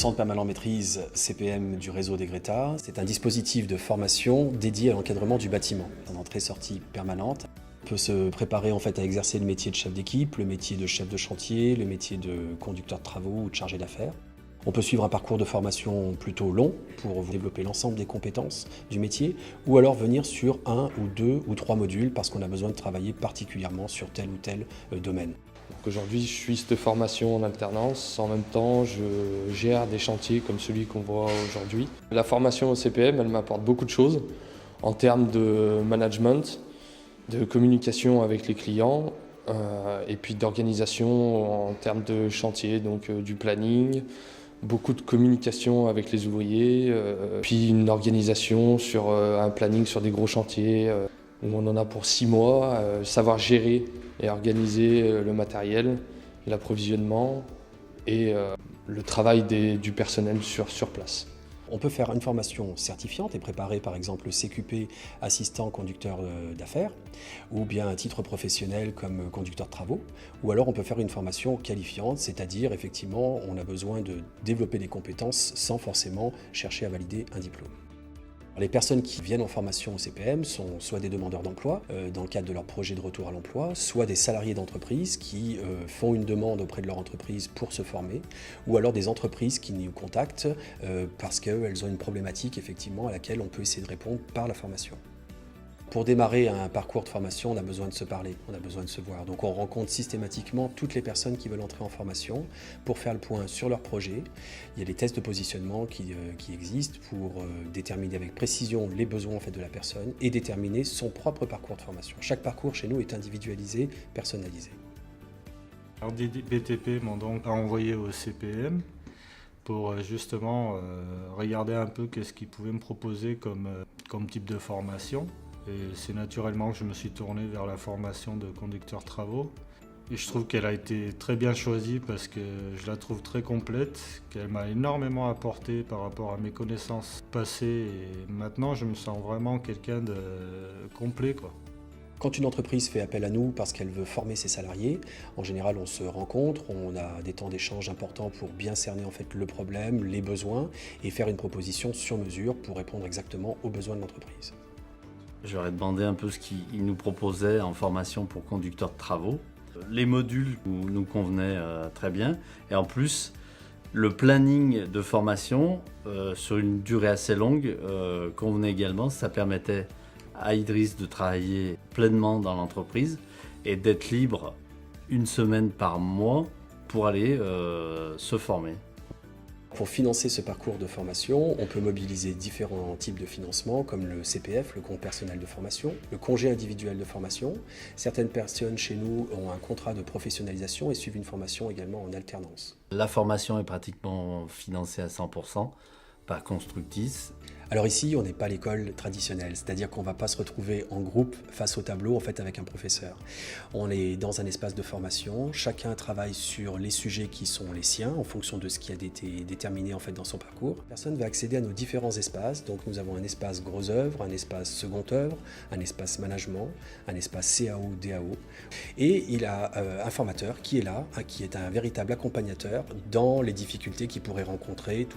Centre permanent maîtrise CPM du réseau des Greta, c'est un dispositif de formation dédié à l'encadrement du bâtiment, en entrée-sortie permanente. On peut se préparer en fait à exercer le métier de chef d'équipe, le métier de chef de chantier, le métier de conducteur de travaux ou de chargé d'affaires. On peut suivre un parcours de formation plutôt long pour développer l'ensemble des compétences du métier ou alors venir sur 1 ou 2 ou 3 modules parce qu'on a besoin de travailler particulièrement sur tel ou tel domaine. Aujourd'hui, je suis cette formation en alternance. En même temps, je gère des chantiers comme celui qu'on voit aujourd'hui. La formation au CPM, elle m'apporte beaucoup de choses en termes de management, de communication avec les clients et puis d'organisation en termes de chantier, donc du planning, beaucoup de communication avec les ouvriers, puis une organisation sur un planning sur des gros chantiers où on en a pour 6 mois, savoir gérer et organiser le matériel, l'approvisionnement et le travail du personnel sur place. On peut faire une formation certifiante et préparer par exemple le CQP assistant conducteur d'affaires ou bien un titre professionnel comme conducteur de travaux, ou alors on peut faire une formation qualifiante, c'est-à-dire effectivement on a besoin de développer des compétences sans forcément chercher à valider un diplôme. Les personnes qui viennent en formation au CPM sont soit des demandeurs d'emploi dans le cadre de leur projet de retour à l'emploi, soit des salariés d'entreprise qui font une demande auprès de leur entreprise pour se former, ou alors des entreprises qui nous contactent parce qu'elles ont une problématique effectivement à laquelle on peut essayer de répondre par la formation. Pour démarrer un parcours de formation, on a besoin de se parler, on a besoin de se voir. Donc on rencontre systématiquement toutes les personnes qui veulent entrer en formation pour faire le point sur leur projet. Il y a des tests de positionnement qui existent pour déterminer avec précision les besoins en fait, de la personne et déterminer son propre parcours de formation. Chaque parcours chez nous est individualisé, personnalisé. Alors, des BTP m'ont donc envoyé au CPM pour justement regarder un peu qu'est-ce qu'ils pouvaient me proposer comme type de formation. Et c'est naturellement que je me suis tourné vers la formation de conducteur travaux. Et je trouve qu'elle a été très bien choisie parce que je la trouve très complète, qu'elle m'a énormément apporté par rapport à mes connaissances passées. Et maintenant, je me sens vraiment quelqu'un de complet, quoi. Quand une entreprise fait appel à nous parce qu'elle veut former ses salariés, en général on se rencontre, on a des temps d'échange importants pour bien cerner en fait le problème, les besoins et faire une proposition sur mesure pour répondre exactement aux besoins de l'entreprise. J'aurais demandé un peu ce qu'ils nous proposaient en formation pour conducteur de travaux. Les modules nous convenaient très bien et en plus le planning de formation sur une durée assez longue convenait également. Ça permettait à Idriss de travailler pleinement dans l'entreprise et d'être libre une semaine par mois pour aller se former. Pour financer ce parcours de formation, on peut mobiliser différents types de financement comme le CPF, le compte personnel de formation, le congé individuel de formation. Certaines personnes chez nous ont un contrat de professionnalisation et suivent une formation également en alternance. La formation est pratiquement financée à 100% par Constructis. Alors ici, on n'est pas l'école traditionnelle, c'est-à-dire qu'on ne va pas se retrouver en groupe face au tableau en fait avec un professeur. On est dans un espace de formation, chacun travaille sur les sujets qui sont les siens en fonction de ce qui a été déterminé en fait dans son parcours. La personne va accéder à nos différents espaces, donc nous avons un espace gros œuvre, un espace second œuvre, un espace management, un espace CAO, DAO, et il a un formateur qui est là, qui est un véritable accompagnateur dans les difficultés qu'il pourrait rencontrer.